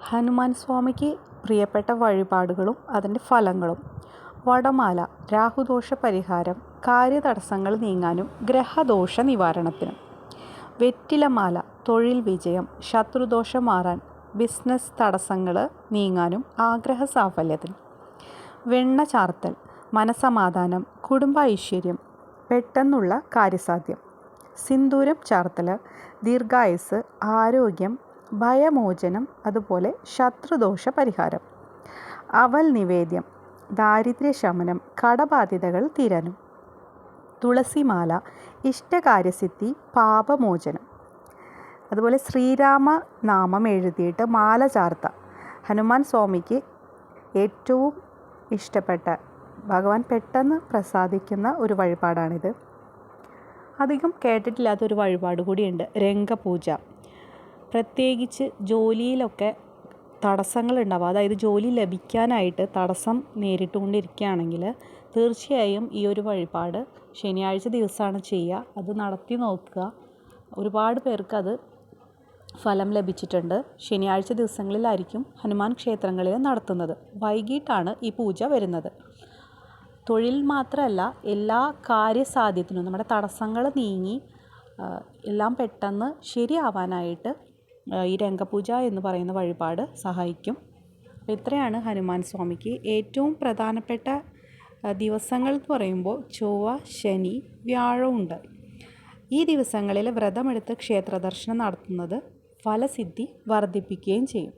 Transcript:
ഹനുമാൻ സ്വാമിക്ക് പ്രിയപ്പെട്ട വഴിപാടുകളും അതിൻ്റെ ഫലങ്ങളും. വടമാല രാഹുദോഷ പരിഹാരം, കാര്യതടസ്സങ്ങൾ നീങ്ങാനും ഗ്രഹദോഷ നിവാരണത്തിനും. വെറ്റിലമാല തൊഴിൽ വിജയം, ശത്രുദോഷം മാറാൻ, ബിസിനസ് തടസ്സങ്ങൾ നീങ്ങാനും ആഗ്രഹ സാഫല്യത്തിനും. വെണ്ണ ചാർത്തൽ മനസമാധാനം, കുടുംബ ഐശ്വര്യം, പെട്ടെന്നുള്ള കാര്യസാധ്യം. സിന്ദൂരം ചാർത്തൽ ദീർഘായുസ്, ആരോഗ്യം, ഭയമോചനം, അതുപോലെ ശത്രുദോഷ പരിഹാരം. അവൽ നിവേദ്യം ദാരിദ്ര്യശമനം, കടബാധ്യതകൾ തീരാനും. തുളസിമാല ഇഷ്ടകാര്യസിദ്ധി, പാപമോചനം. അതുപോലെ ശ്രീരാമ നാമം എഴുതിയിട്ട് മാല ചാർത്ത ഹനുമാൻ സ്വാമിക്ക് ഏറ്റവും ഇഷ്ടപ്പെട്ട, ഭഗവാൻ പെട്ടെന്ന് പ്രസാദിക്കുന്ന ഒരു വഴിപാടാണിത്. അധികം കേട്ടിട്ടില്ലാത്തൊരു വഴിപാട് കൂടിയുണ്ട്, രംഗപൂജ. പ്രത്യേകിച്ച് ജോലിയിലൊക്കെ തടസ്സങ്ങളുണ്ടാവുക, അതായത് ജോലി ലഭിക്കാനായിട്ട് തടസ്സം നേരിട്ടുകൊണ്ടിരിക്കുകയാണെങ്കിൽ തീർച്ചയായും ഈ ഒരു വഴിപാട് ശനിയാഴ്ച ദിവസമാണ് ചെയ്യുക. അത് നടത്തി നോക്കുക. ഒരുപാട് പേർക്ക് അത് ഫലം ലഭിച്ചിട്ടുണ്ട്. ശനിയാഴ്ച ദിവസങ്ങളിലായിരിക്കും ഹനുമാൻ ക്ഷേത്രങ്ങളിൽ നടത്തുന്നത്. വൈകിട്ടാണ് ഈ പൂജ വരുന്നത്. തൊഴിൽ മാത്രമല്ല, എല്ലാ കാര്യസാധ്യത്തിനും, നമ്മുടെ തടസ്സങ്ങൾ നീങ്ങി എല്ലാം പെട്ടെന്ന് ശരിയാവാനായിട്ട് ഈ രംഗപൂജ എന്ന് പറയുന്ന വഴിപാട് സഹായിക്കും. അപ്പോൾ ഇത്രയാണ് ഹനുമാൻ സ്വാമിക്ക് ഏറ്റവും പ്രധാനപ്പെട്ട ദിവസങ്ങൾ എന്ന് പറയുമ്പോൾ ചൊവ്വ, ശനി, വ്യാഴമുണ്ട്. ഈ ദിവസങ്ങളിൽ വ്രതമെടുത്ത് ക്ഷേത്ര ദർശനം നടത്തുന്നത് ഫലസിദ്ധി വർദ്ധിപ്പിക്കുകയും ചെയ്യും.